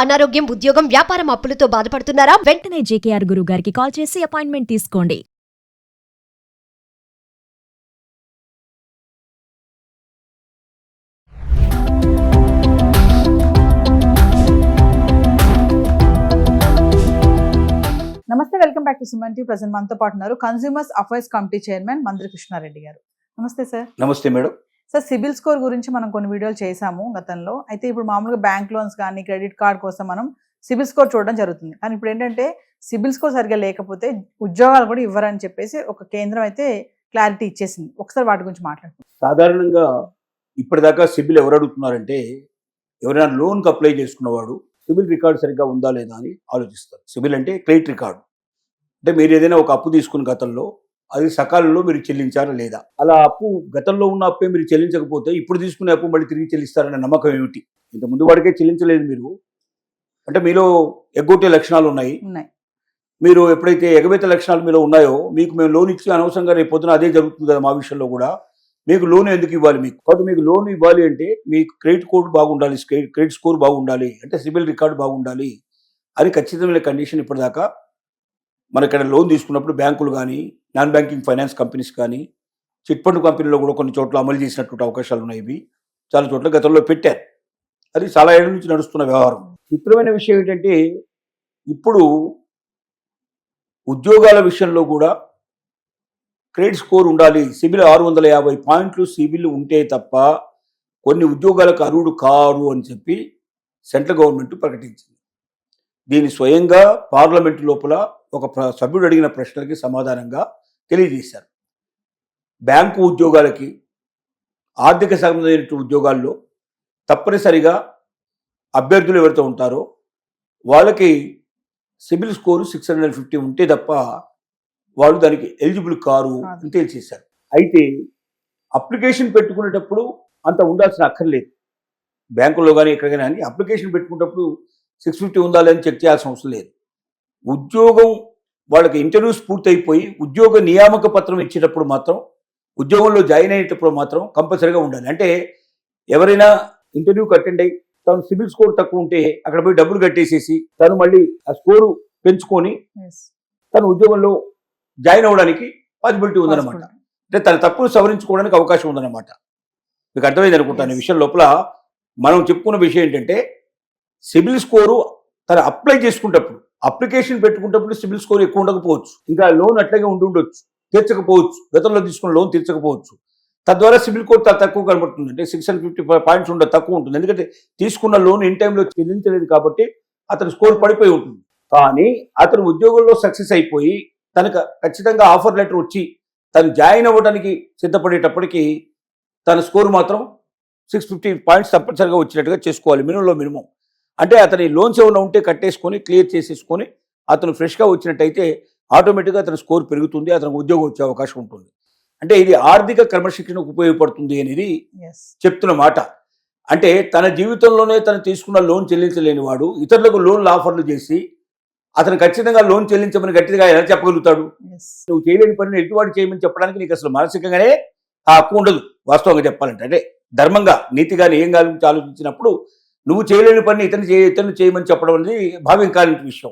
అనారోగ్యం, ఉద్యోగం, వ్యాపారం అప్పులతో బాధపడుతున్నారా? వెంటనే జేకేఆర్ గురువు గారికి కాల్ చేసి అపాయింట్మెంట్ తీసుకోండి. నమస్తే, welcome back to Suman TV. Present మనతో పాటు ఉన్నారు consumers affairs committee chairman Mandri Krishna Reddy గారు. నమస్తే సార్. నమస్తే మేడం. సార్, సిబిల్ స్కోర్ గురించి మనం కొన్ని వీడియోలు చేశాము గతంలో. అయితే ఇప్పుడు మామూలుగా బ్యాంక్ లోన్స్ కానీ క్రెడిట్ కార్డ్ కోసం మనం సిబిల్ స్కోర్ చూడడం జరుగుతుంది. కానీ ఇప్పుడు ఏంటంటే సిబిల్ స్కోర్ సరిగ్గా లేకపోతే ఉద్యోగాలు కూడా ఇవ్వరని చెప్పేసి ఒక కేంద్రం అయితే క్లారిటీ ఇచ్చేసింది. ఒకసారి వాటి గురించి మాట్లాడుకుందాం. సాధారణంగా ఇప్పటిదాకా సిబిల్ ఎవరు అడుగుతున్నారంటే, ఎవరైనా లోన్కి అప్లై చేసుకున్నవాడు సిబిల్ రికార్డు సరిగ్గా ఉందా లేదా అని ఆలోచిస్తారు. సిబిల్ అంటే క్రెడిట్ రికార్డు. అంటే మీరు ఏదైనా ఒక అప్పు తీసుకున్న గతంలో అది సకాలంలో మీరు చెల్లించారా లేదా, అలా అప్పు గతంలో ఉన్న అప్పే మీరు చెల్లించకపోతే ఇప్పుడు తీసుకునే అప్పు మళ్ళీ తిరిగి చెల్లిస్తారనే నమ్మకం ఏమిటి? ఇంత ముందు వాడికే చెల్లించలేదు మీరు అంటే మీలో ఎగ్గొట్టే లక్షణాలు ఉన్నాయి. మీరు ఎప్పుడైతే ఎగవేత లక్షణాలు మీలో ఉన్నాయో మీకు మేము లోన్ ఇచ్చి అనవసరంగా రేపు పొద్దున అదే జరుగుతుంది కదా మా విషయంలో కూడా. మీకు లోన్ ఎందుకు ఇవ్వాలి? మీకు కాబట్టి మీకు లోన్ ఇవ్వాలి అంటే మీకు క్రెడిట్ కోడ్ బాగుండాలి, క్రెడిట్ స్కోర్ బాగుండాలి, అంటే సిబిల్ రికార్డు బాగుండాలి. అది ఖచ్చితమైన కండిషన్. ఇప్పటిదాకా మన ఇక్కడ లోన్ తీసుకున్నప్పుడు బ్యాంకులు కానీ నాన్ బ్యాంకింగ్ ఫైనాన్స్ కంపెనీస్ కానీ చిట్ ఫండ్ కంపెనీలో కూడా కొన్ని చోట్ల అమలు చేసినటువంటి అవకాశాలు ఉన్నాయి. ఇవి చాలా చోట్ల గతంలో పెట్టారు. అది చాలా ఏళ్ళ నుంచి నడుస్తున్న వ్యవహారం. చిత్రమైన విషయం ఏంటంటే ఇప్పుడు ఉద్యోగాల విషయంలో కూడా క్రెడిట్ స్కోర్ ఉండాలి. సిబిల్ 650 పాయింట్లు సిబిల్ ఉంటే తప్ప కొన్ని ఉద్యోగాలకు అర్హుడు కారు అని చెప్పి సెంట్రల్ గవర్నమెంట్ ప్రకటించింది. దీన్ని స్వయంగా పార్లమెంటు లోపల ఒక సభ్యుడు అడిగిన ప్రశ్నలకి సమాధానంగా తెలియజేశారు. బ్యాంకు ఉద్యోగాలకి, ఆర్థిక సంబంధమైన ఉద్యోగాల్లో తప్పనిసరిగా అభ్యర్థులు ఎవరైతే ఉంటారో వాళ్ళకి సిబిల్ స్కోరు 650 ఉంటే తప్ప వాళ్ళు దానికి ఎలిజిబుల్ కారు అని తెలియజేశారు. అయితే అప్లికేషన్ పెట్టుకునేటప్పుడు అంత ఉండాల్సిన అక్కర్లేదు. బ్యాంకుల్లో కానీ ఎక్కడికైనా కానీ అప్లికేషన్ పెట్టుకునేటప్పుడు 650 ఉందా లేదని చెక్ చేయాల్సిన అవసరం లేదు. ఉద్యోగం వాళ్ళకి ఇంటర్వ్యూస్ పూర్తయిపోయి ఉద్యోగ నియామక పత్రం ఇచ్చేటప్పుడు మాత్రం, ఉద్యోగంలో జాయిన్ అయ్యేటప్పుడు మాత్రం కంపల్సరీగా ఉండాలి. అంటే ఎవరైనా ఇంటర్వ్యూకి అటెండ్ అయ్యి తను సిబిల్ స్కోర్ తక్కువ ఉంటే అక్కడ పోయి డబ్బులు కట్టేసేసి తను మళ్ళీ ఆ స్కోరు పెంచుకొని తను ఉద్యోగంలో జాయిన్ అవ్వడానికి పాసిబిలిటీ ఉందన్నమాట. అంటే తన తప్పును సవరించుకోవడానికి అవకాశం ఉందన్నమాట. మీకు అర్థమైంది అనుకుంటాను. ఈ విషయం లోపల మనం చెప్పుకున్న విషయం ఏంటంటే సిబిల్ స్కోరు తను అప్లై చేసుకునేటప్పుడు, అప్లికేషన్ పెట్టుకునేటప్పుడు సిబిల్ స్కోర్ ఎక్కువ ఉండకపోవచ్చు, ఇంకా లోన్ అట్లాగే ఉండొచ్చు, తీర్చకపోవచ్చు, గతంలో తీసుకున్న లోన్ తీర్చకపోవచ్చు. తద్వారా సిబిల్ స్కోర్ తక్కువ కనబడుతుంది. అంటే 650 పాయింట్స్ ఉండదు, తక్కువ ఉంటుంది. ఎందుకంటే తీసుకున్న లోన్ ఇన్ టైంలో చెల్లించలేదు కాబట్టి అతని స్కోర్ పడిపోయి ఉంటుంది. కానీ అతను ఉద్యోగంలో సక్సెస్ అయిపోయి తనకు ఖచ్చితంగా ఆఫర్ లెటర్ వచ్చి తను జాయిన్ అవ్వడానికి సిద్ధపడేటప్పటికి తన స్కోర్ మాత్రం 650 పాయింట్స్ తప్పనిసరిగా వచ్చినట్టుగా చేసుకోవాలి, మినిమంలో మినిమం. అంటే అతని లోన్స్ ఏమైనా ఉంటే కట్టేసుకొని క్లియర్ చేసేసుకొని అతను ఫ్రెష్గా వచ్చినట్టయితే ఆటోమేటిక్గా అతని స్కోర్ పెరుగుతుంది, అతనికి ఉద్యోగం వచ్చే అవకాశం ఉంటుంది. అంటే ఇది ఆర్థిక క్రమశిక్షణకు ఉపయోగపడుతుంది అనేది చెప్తున్న మాట. అంటే తన జీవితంలోనే తను తీసుకున్న లోన్ చెల్లించలేని వాడు ఇతరులకు లోన్లు ఆఫర్లు చేసి అతను ఖచ్చితంగా లోన్ చెల్లించమని గట్టిగా ఎలా చెప్పగలుగుతాడు? నువ్వు చేయలేని పనిని ఎటువాడు చేయమని చెప్పడానికి నీకు అసలు మానసికంగానే ఆ హక్కు ఉండదు. వాస్తవంగా చెప్పాలంటే అంటే ధర్మంగా నీతిగా ఏం కాదు ఆలోచించినప్పుడు నువ్వు చేయలేని పని ఇతను చేయమని చెప్పడం అనేది భావ్యం కాని విషయం.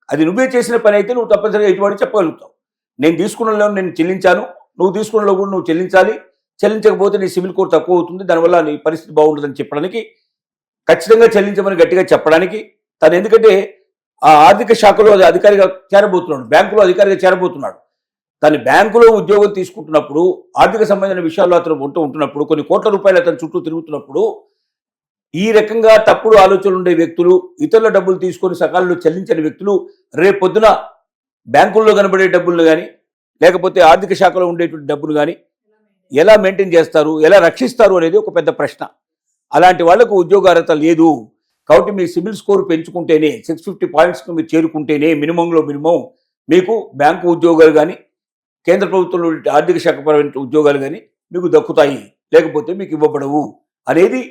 అది నువ్వే చేసిన పని అయితే నువ్వు తప్పనిసరిగా ఎటువాడు చెప్పగలుగుతావు. నేను తీసుకున్న లోన్ నేను చెల్లించాను, నువ్వు తీసుకున్న లోన్ కూడా నువ్వు చెల్లించాలి, చెల్లించకపోతే నీ సిబిల్ స్కోర్ తక్కువ అవుతుంది, దానివల్ల నీ పరిస్థితి బాగుంటుందని చెప్పడానికి, ఖచ్చితంగా చెల్లించమని గట్టిగా చెప్పడానికి తను, ఎందుకంటే ఆ ఆర్థిక శాఖలో అది అధికారిగా చేరబోతున్నాడు, బ్యాంకులో అధికారిగా చేరబోతున్నాడు. తను బ్యాంకులో ఉద్యోగం తీసుకుంటున్నప్పుడు ఆర్థిక సంబంధమైన విషయాల్లో అతను ఉంటున్నప్పుడు కొన్ని కోట్ల రూపాయలు అతను చుట్టూ తిరుగుతున్నప్పుడు ఈ రకంగా తప్పుడు ఆలోచనలు ఉండే వ్యక్తులు, ఇతరుల డబ్బులు తీసుకొని సకాలంలో చెల్లించని వ్యక్తులు రేపొద్దున బ్యాంకుల్లో కనబడే డబ్బులు కానీ లేకపోతే ఆర్థిక శాఖలో ఉండేటువంటి డబ్బులు కానీ ఎలా మెయింటైన్ చేస్తారు, ఎలా రక్షిస్తారు అనేది ఒక పెద్ద ప్రశ్న. అలాంటి వాళ్లకు ఉద్యోగ అర్హత లేదు. కాబట్టి మీ సిబిల్ స్కోర్ పెంచుకుంటేనే 650 పాయింట్స్కి మీరు చేరుకుంటేనే మినిమంలో మినిమం మీకు బ్యాంకు ఉద్యోగాలు కానీ కేంద్ర ప్రభుత్వంలో ఆర్థిక శాఖపరమైన ఉద్యోగాలు కానీ మీకు దక్కుతాయి, లేకపోతే మీకు ఇవ్వబడవు అనేది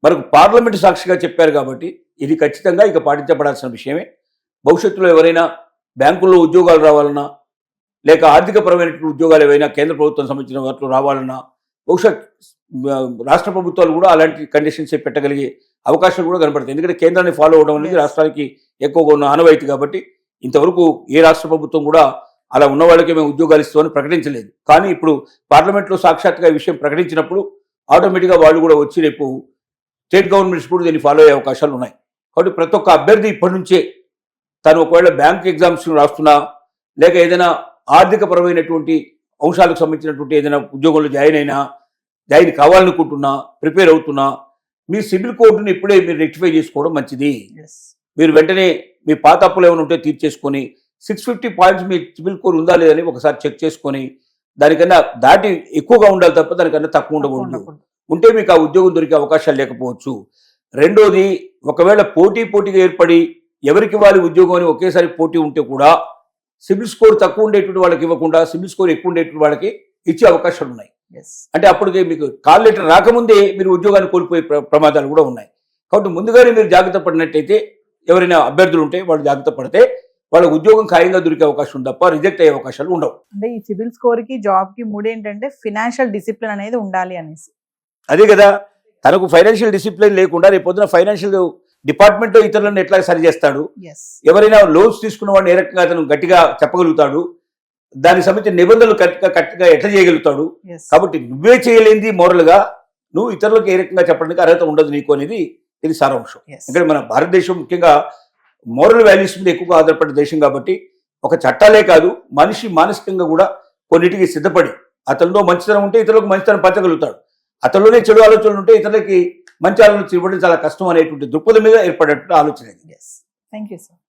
మనకు పార్లమెంటు సాక్షిగా చెప్పారు. కాబట్టి ఇది ఖచ్చితంగా ఇక పాటించబడాల్సిన విషయమే. భవిష్యత్తులో ఎవరైనా బ్యాంకుల్లో ఉద్యోగాలు రావాలన్నా లేక ఆర్థికపరమైన ఉద్యోగాలు ఏవైనా కేంద్ర ప్రభుత్వం సంబంధించిన వాటిలో రావాలన్నా బహుశా రాష్ట్ర ప్రభుత్వాలు కూడా అలాంటి కండిషన్స్ పెట్టగలిగే అవకాశాలు కూడా కనపడతాయి. ఎందుకంటే కేంద్రాన్ని ఫాలో అవడం అనేది రాష్ట్రానికి ఎక్కువగా ఉన్న ఆనవాయితీ కాబట్టి ఇంతవరకు ఏ రాష్ట్ర ప్రభుత్వం కూడా అలా ఉన్న వాళ్ళకే మేము ఉద్యోగాలు ఇస్తామని ప్రకటించలేదు. కానీ ఇప్పుడు పార్లమెంట్లో సాక్షాత్గా ఈ విషయం ప్రకటించినప్పుడు ఆటోమేటిక్గా వాళ్ళు కూడా వచ్చి రేపు స్టేట్ గవర్నమెంట్స్ కూడా దీన్ని ఫాలో అయ్యే అవకాశాలు ఉన్నాయి. కాబట్టి ప్రతి ఒక్క అభ్యర్థి ఇప్పటి నుంచే తను ఒకవేళ బ్యాంక్ ఎగ్జామ్స్ రాస్తున్నా లేక ఏదైనా ఆర్థికపరమైనటువంటి అంశాలకు సంబంధించినటువంటి ఏదైనా ఉద్యోగంలో జాయిన్ కావాలనుకుంటున్నా, ప్రిపేర్ అవుతున్నా, మీ సిబిల్ కోడ్ని ఇప్పుడే మీరు రెక్టిఫై చేసుకోవడం మంచిది. మీరు వెంటనే మీ పాత అప్పులు ఏమైనా ఉంటే తీర్చేసుకొని 650 పాయింట్స్ మీ సిబిల్ కోడ్ ఉందా లేదని ఒకసారి చెక్ చేసుకొని దానికన్నా దాటి ఎక్కువగా ఉండాలి తప్ప దానికన్నా తక్కువ ఉండకూడదు. ఉంటే మీకు ఆ ఉద్యోగం దొరికే అవకాశాలు లేకపోవచ్చు. రెండోది, ఒకవేళ పోటీగా ఏర్పడి ఎవరికి వారి ఉద్యోగం అని ఒకేసారి పోటీ ఉంటే కూడా సిబిల్ స్కోర్ తక్కువ ఉండేటువంటి వాళ్ళకి ఇవ్వకుండా సిబిల్ స్కోర్ ఎక్కువ ఉండేటువంటి వాళ్ళకి ఇచ్చే అవకాశాలు ఉన్నాయి. అంటే అప్పటికే మీకు కాల్ లెటర్ రాకముందే మీరు ఉద్యోగాన్ని కోల్పోయే ప్రమాదాలు కూడా ఉన్నాయి. కాబట్టి ముందుగానే మీరు జాగ్రత్త పడినట్టయితే ఎవరైనా అభ్యర్థులు ఉంటే వాళ్ళు జాగ్రత్త పడితే వాళ్ళ ఉద్యోగం ఖాయంగా దొరికే అవకాశం ఉంది తప్ప రిజెక్ట్ అయ్యే అవకాశాలు ఉండవు. అంటే ఈ సిబిల్ స్కోర్ కి జాబ్ కి మూడేంటంటే ఫైనాన్షియల్ డిసిప్లిన్ అనేది ఉండాలి అనేసి. అదే కదా, తనకు ఫైనాన్షియల్ డిసిప్లిన్ లేకుండా రేపు పొద్దున ఫైనాన్షియల్ డిపార్ట్మెంట్ సరిచేస్తాడు, ఎట్లా సరి చేస్తాడు, ఎవరైనా లోన్స్ తీసుకున్న వాడిని ఏ రకంగా అతను గట్టిగా చెప్పగలుగుతాడు, దానికి సంబంధించిన నిబంధనలు కరెక్ట్గా ఎట్లా చేయగలుగుతాడు. కాబట్టి నువ్వే చేయలేంది మోరల్ గా నువ్వు ఇతరులకు ఏ రకంగా చెప్పడానికి అర్హత ఉండదు నీకు అనేది ఇది సారాంశం. ఎందుకంటే మన భారతదేశం ముఖ్యంగా మోరల్ వాల్యూస్ మీద ఎక్కువగా ఆధారపడే దేశం కాబట్టి ఒక చట్టాలే కాదు, మనిషి మానసికంగా కూడా కొన్నిటికి సిద్ధపడి అతనిలో మంచితనం ఉంటే ఇతరులకు మంచితనం పంచగలుగుతాడు, అతనిలోనే చెడు ఆలోచనలు ఉంటే ఇతరులకి మంచి ఆలోచన ఇవ్వడం చాలా కష్టం అనేటువంటి దృక్పథం మీద ఏర్పడేటువంటి ఆలోచన. Thank you sir.